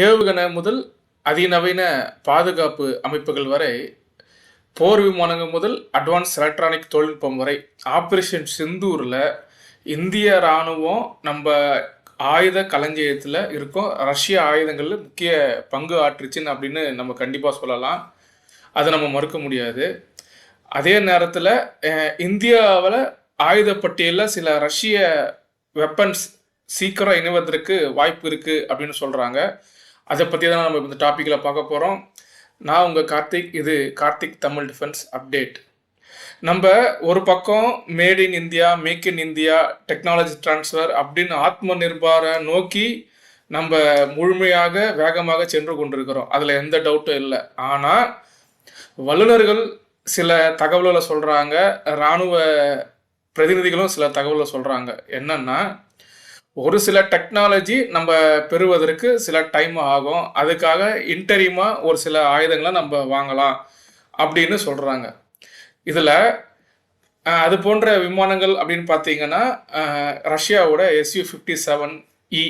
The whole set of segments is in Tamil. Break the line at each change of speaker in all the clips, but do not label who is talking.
ஏவுகணை முதல் அதிநவீன பாதுகாப்பு அமைப்புகள் வரை, போர் விமானங்கள் முதல் அட்வான்ஸ் எலக்ட்ரானிக் தொழில்நுட்பம் வரை, ஆபரேஷன் சிந்தூரில் இந்திய இராணுவம் நம்ம ஆயுத களஞ்சியத்தில் இருக்கோம். ரஷ்ய ஆயுதங்களில் முக்கிய பங்கு ஆற்றுச்சுன்னு அப்படின்னு நம்ம கண்டிப்பாக சொல்லலாம். அதை நம்ம மறுக்க முடியாது. அதே நேரத்தில் இந்தியாவில் ஆயுத பட்டியலில் சில ரஷ்ய வெப்பன்ஸ் சீக்கிரம் இணைவதற்கு வாய்ப்பு இருக்குது அப்படின்னு சொல்கிறாங்க. அதை பற்றி தான் நம்ம இந்த டாப்பிக்கில் பார்க்க போகிறோம். நான் உங்கள் கார்த்திக். இது கார்த்திக் தமிழ் டிஃபென்ஸ் அப்டேட். நம்ம ஒரு பக்கம் made in India, make in India, technology transfer அப்படின்னு ஆத்ம நிர்பார நோக்கி நம்ம முழுமையாக வேகமாக சென்று கொண்டிருக்கிறோம். அதில் எந்த டவுட்டும் இல்லை. ஆனால் வல்லுநர்கள் சில தகவல்களை சொல்கிறாங்க, இராணுவ பிரதிநிதிகளும் சில தகவல்களை சொல்கிறாங்க. என்னன்னா, ஒரு சில டெக்னாலஜி நம்ம பெறுவதற்கு சில டைம் ஆகும், அதுக்காக இன்டரிமாக ஒரு சில ஆயுதங்களை நம்ம வாங்கலாம் அப்படின்னு சொல்கிறாங்க. இதில் அது போன்ற விமானங்கள் அப்படின்னு பார்த்தீங்கன்னா, ரஷ்யாவோட Su-57E,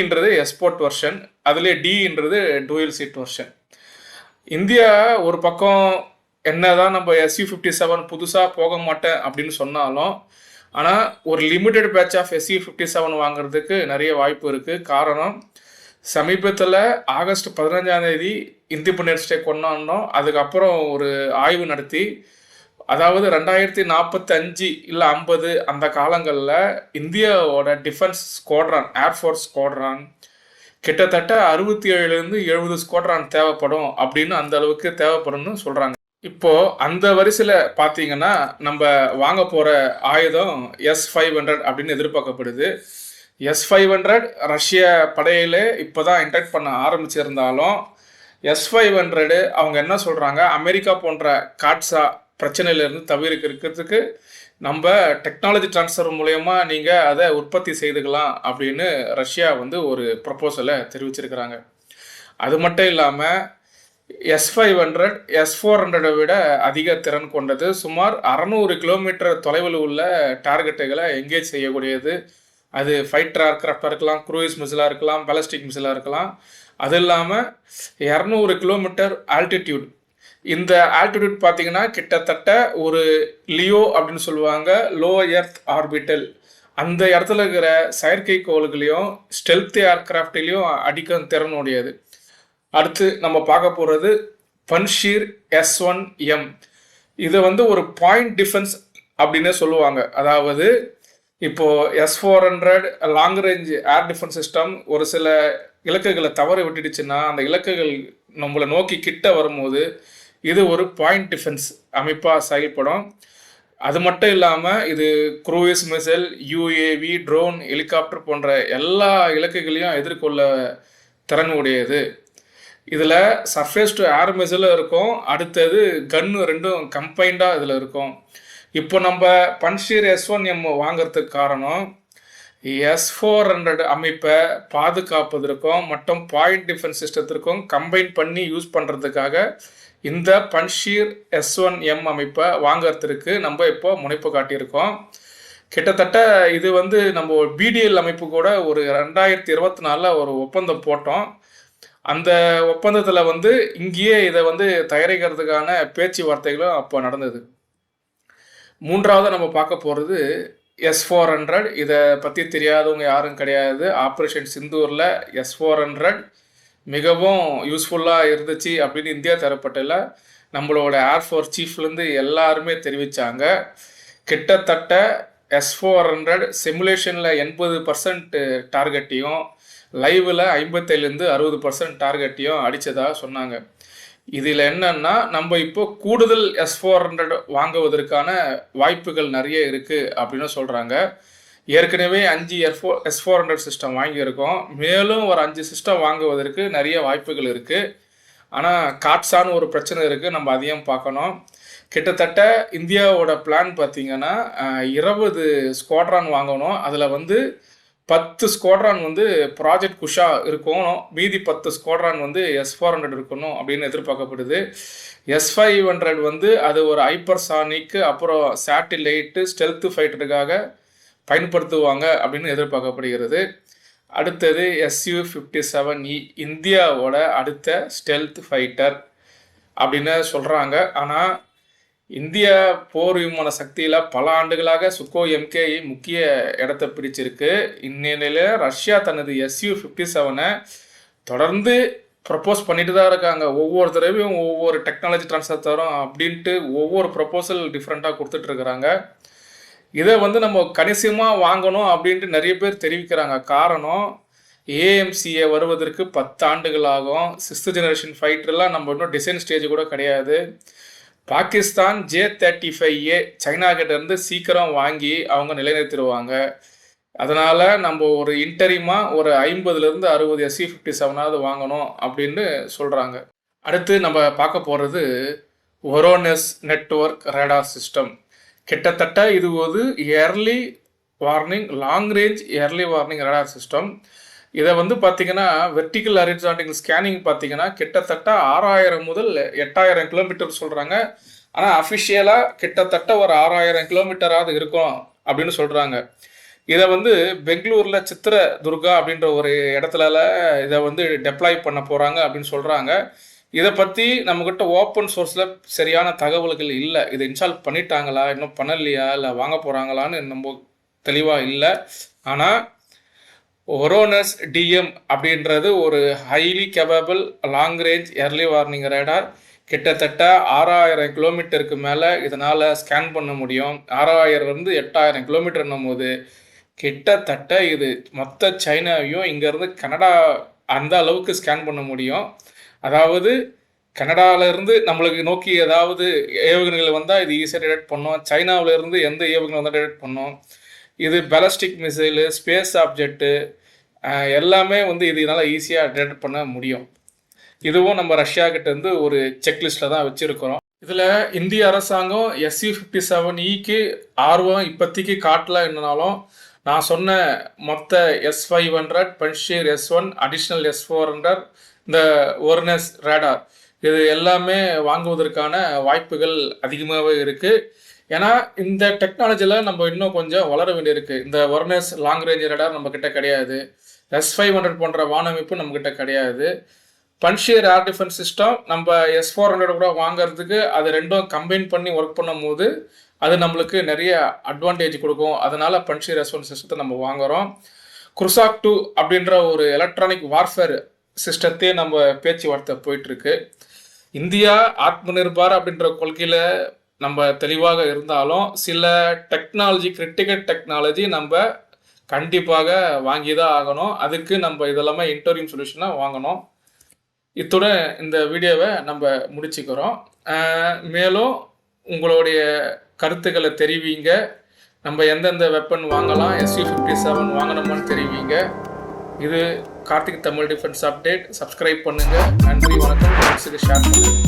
இன்றது எக்ஸ்போர்ட் வெர்ஷன், அதுலேயே டின்றது டூயல் சீட் வெர்ஷன். இந்தியா ஒரு பக்கம் என்னதான் நம்ம Su-57 புதுசாக போக மாட்டேன் அப்படின்னு சொன்னாலும், ஆனால் ஒரு லிமிட்டெட் பேட்ச் ஆஃப் Su-57 வாங்குறதுக்கு நிறைய வாய்ப்பு இருக்குது. காரணம், சமீபத்தில் ஆகஸ்ட் 15 இண்டிபெண்டன்ஸ் டே கொண்டாடினோம். அதுக்கப்புறம் ஒரு ஆய்வு நடத்தி, அதாவது 2045 இல்லை 50 அந்த காலங்களில் இந்தியாவோட டிஃபென்ஸ் ஸ்குவாட்ரான், ஏர்ஃபோர்ஸ் ஸ்குவாட்ரான் கிட்டத்தட்ட 67லேருந்து 70 ஸ்குவாட்ரான் தேவைப்படும் அப்படின்னு அந்த அளவுக்கு தேவைப்படும்னு சொல்கிறாங்க. இப்போது அந்த வரிசையில் பார்த்தீங்கன்னா, நம்ம வாங்க போகிற ஆயுதம் S-500 அப்படின்னு எதிர்பார்க்கப்படுது. S-500 ரஷ்ய படையிலே இப்போ தான் இன்ட்ராக்ட் பண்ண ஆரம்பிச்சிருந்தாலும், S-500 அவங்க என்ன சொல்கிறாங்க, அமெரிக்கா போன்ற காட்ஸா பிரச்சனையிலேருந்து தவிர்க்கிறதுக்கு நம்ம டெக்னாலஜி டிரான்ஸ்ஃபர் மூலயமா நீங்கள் அதை உற்பத்தி செய்துக்கலாம் அப்படின்னு ரஷ்யா ஒரு ப்ரப்போசலை தெரிவிச்சிருக்கிறாங்க. அது மட்டும் இல்லாமல் S-500 S-400 விட அதிக திறன் கொண்டது. சுமார் 600 கிலோமீட்டர் தொலைவில் உள்ள டார்கெட்டுகளை எங்கேஜ் செய்யக்கூடியது. அது ஃபைட்டர் ஏர்க்ராஃப்டாக இருக்கலாம், க்ரூயிஸ் மிசிலாக இருக்கலாம், பாலிஸ்டிக் மிசிலாக இருக்கலாம். அது இல்லாமல் 200 கிலோமீட்டர் ஆல்டிடியூட். இந்த ஆல்டிடியூட் பார்த்தீங்கன்னா கிட்டத்தட்ட ஒரு லியோ அப்படின்னு சொல்லுவாங்க, லோ எர்த் ஆர்பிட்டல். அந்த இடத்துல இருக்கிற செயற்கைக்கோள்களையும் ஸ்டெல்த் ஏர்க்ராஃப்ட்லேயும் அடிக்க திறனுடையது. அடுத்து நம்ம பார்க்க போகிறது பன்ஷீர் S-1M. இதை ஒரு பாயிண்ட் டிஃபென்ஸ் அப்படின்னே சொல்லுவாங்க. அதாவது இப்போது S-400 long range air defence system ஒரு சில இலக்குகளை தவற விட்டுடுச்சுன்னா, அந்த இலக்குகள் நம்மளை நோக்கி கிட்ட வரும்போது இது ஒரு பாயிண்ட் டிஃபென்ஸ் அமைப்பாக செயல்படும். அது மட்டும் இல்லாமல் இது cruise missile, UAV, drone, helicopter போன்ற எல்லா இலக்குகளையும் எதிர்கொள்ள திறன் உடையது. இதில் சர்ஃபேஸ் டு ஏர் மிசைலும் இருக்கும், அடுத்தது கன்னு ரெண்டும் கம்பைண்டாக இதில் இருக்கும். இப்போ நம்ம பன்ஷீர் S-1M வாங்கிறதுக்கு காரணம், S-400 அமைப்பை பாதுகாப்பதற்கும் மற்றும் பாயிண்ட் டிஃபென்ஸ் சிஸ்டத்திற்கும் கம்பைன் பண்ணி யூஸ் பண்ணுறதுக்காக இந்த பன்ஷீர் S-1M அமைப்பை வாங்கிறதுக்கு நம்ம இப்போ முனைப்பு காட்டியிருக்கோம். கிட்டத்தட்ட இது நம்ம BDL அமைப்பு கூட ஒரு 2024 ஒரு ஒப்பந்தம் போட்டோம். அந்த ஒப்பந்தத்தில் இங்கேயே இதை தயாரிக்கிறதுக்கான பேச்சுவார்த்தைகளும் அப்போ நடந்தது. மூன்றாவது நம்ம பார்க்க போகிறது S-400. இதை பற்றி தெரியாதவங்க யாரும் கிடையாது. ஆப்ரேஷன் சிந்தூரில் S-400 மிகவும் யூஸ்ஃபுல்லாக இருந்துச்சு அப்படின்னு இந்தியா தரப்பட்டில் நம்மளோட ஏர்ஃபோர்ஸ் சீஃப்லேருந்து எல்லாருமே தெரிவித்தாங்க. கிட்டத்தட்ட S-400 சிமுலேஷனில் 80% டார்கெட்டையும் லைவில் 57லேருந்து 60% டார்கெட்டையும் அடித்ததாக சொன்னாங்க. இதில் என்னன்னா, நம்ம இப்போ கூடுதல் S-400 வாங்குவதற்கான வாய்ப்புகள் நிறைய இருக்குது அப்படின்னு சொல்கிறாங்க. ஏற்கனவே 5 S-400 சிஸ்டம் வாங்கியிருக்கோம், மேலும் ஒரு 5 சிஸ்டம் வாங்குவதற்கு நிறைய வாய்ப்புகள் இருக்குது. ஆனால் காட்ஸான்னு ஒரு பிரச்சனை இருக்குது, நம்ம அதையும் பார்க்கணும். கிட்டத்தட்ட இந்தியாவோட பிளான் பார்த்திங்கன்னா 20 ஸ்குவாட்ரான் வாங்கணும். அதில் 10 ஸ்குவாட்ரான் ப்ராஜெக்ட் குஷா இருக்கணும், மீதி 10 ஸ்குவாட்ரான் S-400 இருக்கணும் அப்படின்னு எதிர்பார்க்கப்படுது. S-500 அது ஒரு ஹைப்பர்சானிக், அப்புறம் சேட்டிலைட்டு, ஸ்டெல்த் ஃபைட்டருக்காக பயன்படுத்துவாங்க அப்படின்னு எதிர்பார்க்கப்படுகிறது. அடுத்தது Su-57E இந்தியாவோட அடுத்த ஸ்டெல்த் ஃபைட்டர் அப்படின்னு சொல்கிறாங்க. ஆனால் இந்தியா போர் விமான சக்தியில் பல ஆண்டுகளாக சுக்கோய் MKI முக்கிய இடத்தை பிடிச்சிருக்கு. இந்நிலையில் ரஷ்யா தனது Su-57 தொடர்ந்து ப்ரப்போஸ் பண்ணிட்டு தான் இருக்காங்க. ஒவ்வொரு தடவையும் ஒவ்வொரு டெக்னாலஜி ட்ரான்ஸ்ஃபர் தரும் அப்படின்ட்டு ஒவ்வொரு ப்ரப்போசல் டிஃப்ரெண்ட்டாக கொடுத்துட்ருக்குறாங்க. இதை நம்ம கணிசமாக வாங்கணும் அப்படின்ட்டு நிறைய பேர் தெரிவிக்கிறாங்க. காரணம் AMCA வருவதற்கு 10 ஆண்டுகள் ஆகும். 6th ஜெனரேஷன் ஃபைட்டர்லாம் நம்ம இன்னும் டிசைன் ஸ்டேஜ் கூட கிடையாது. பாகிஸ்தான் J-35A சைனா கிட்டேருந்து சீக்கிரம் வாங்கி அவங்க நிலைநிறுத்திடுவாங்க. அதனால் நம்ம ஒரு இன்டரிமாக ஒரு 50லேருந்து 60 Su-57 வாங்கணும் அப்படின்னு சொல்கிறாங்க. அடுத்து நம்ம பார்க்க போகிறது ஒரோனஸ் நெட்வொர்க் ரேடார் சிஸ்டம். கிட்டத்தட்ட இது ஒரு early warning long range early warning radar system. இதை பார்த்திங்கன்னா வெர்டிக்கல் ஹரிசாண்டல் ஸ்கேனிங் பார்த்திங்கன்னா கிட்டத்தட்ட 6000 முதல் 8000 கிலோமீட்டர் சொல்கிறாங்க. ஆனால் அஃபிஷியலாக கிட்டத்தட்ட ஒரு 6000 கிலோமீட்டராவது இருக்கும் அப்படின்னு சொல்கிறாங்க. இதை பெங்களூரில் சித்திரதுர்கா அப்படின்ற ஒரு இடத்துல இதை டெப்ளாய் பண்ண போகிறாங்க அப்படின்னு சொல்கிறாங்க. இதை பற்றி நம்மக்கிட்ட ஓப்பன் சோர்ஸில் சரியான தகவல்கள் இல்லை. இதை இன்ஸ்டால் பண்ணிட்டாங்களா, இன்னும் பண்ணலையா, இல்லை வாங்க போகிறாங்களான்னு நம்ம தெளிவாக இல்லை. ஆனால் ஒரோனஸ் DM அப்படின்றது ஒரு highly capable long range early warning radar. கிட்டத்தட்ட 6000 கிலோமீட்டருக்கு மேலே இதனால் ஸ்கேன் பண்ண முடியும். 6000லேருந்து 8000 கிலோமீட்டர்னும் போது கிட்டத்தட்ட இது மொத்த சைனாவையும் இங்கேருந்து கனடா அந்த அளவுக்கு ஸ்கேன் பண்ண முடியும். அதாவது கனடாவிலேருந்து நம்மளுக்கு நோக்கி ஏதாவது ஏவுகணைகள் வந்தால் இது ஈஸியாக டிடெக்ட் பண்ணும். சைனாவிலேருந்து எந்த ஏவுகணை வந்தால் டிடெக்ட் பண்ணும். இது பேலஸ்டிக் மிசைலு, ஸ்பேஸ் ஆப்ஜெக்ட்டு எல்லாமே இதனால் ஈஸியாக டிடெக்ட் பண்ண முடியும். இதுவும் நம்ம ரஷ்யா கிட்டேருந்து ஒரு செக்லிஸ்ட்டில் தான் வச்சுருக்கிறோம். இதில் இந்திய அரசாங்கம் Su-57Eக்கு ஆர்வம் இப்போதைக்கு காட்டல என்னனாலும் நான் சொன்ன மொத்த S-500, Panjshir S-1, additional S-400, இந்த ஒர்னஸ் ரேடார் இது எல்லாமே வாங்குவதற்கான வாய்ப்புகள் அதிகமாகவே இருக்குது. ஏன்னா இந்த டெக்னாலஜியில் நம்ம இன்னும் கொஞ்சம் வளர வேண்டியிருக்கு. இந்த ஒர்னஸ் லாங் ரேஞ்ச் ரேடார் நம்மக்கிட்ட கிடையாது. S-500 போன்ற வானமைப்பு நம்மக்கிட்ட கிடையாது. பன்ஷீர் ஏர் டிஃபென்ஸ் சிஸ்டம் நம்ம S-400 கூட வாங்கிறதுக்கு அது ரெண்டும் கம்பைன் பண்ணி ஒர்க் பண்ணும் போது அது நம்மளுக்கு நிறைய அட்வான்டேஜ் கொடுக்கும். அதனால் பன்ஷீர் S-1 சிஸ்டத்தை நம்ம வாங்குகிறோம். குர்சாக் 2 அப்படின்ற ஒரு எலக்ட்ரானிக் வார்ஃபேர் சிஸ்டத்தையே நம்ம பேச்சுவார்த்தை போயிட்டுருக்கு. இந்தியா ஆத்ம நிர்பார் அப்படின்ற கொள்கையில் நம்ம தெளிவாக இருந்தாலும் சில டெக்னாலஜி கிரிட்டிக்கல் டெக்னாலஜி நம்ம கண்டிப்பாக வாங்கி தான் ஆகணும். அதுக்கு நம்ம இதெல்லாமே இன்டர்வியூ சொல்யூஷனாக வாங்கணும். இத்துடன் இந்த வீடியோவை நம்ம முடிச்சுக்கிறோம். மேலும் உங்களுடைய கருத்துக்களை தெரிவிங்க. நம்ம எந்தெந்த வெப்பன் வாங்கலாம், Su-57 வாங்கணுமான்னு தெரிவிங்க. இது Karthik Tamil defence update. Subscribe பண்ணுங்கள். நன்றி, வணக்கம். ஷேர் பண்ணுங்கள்.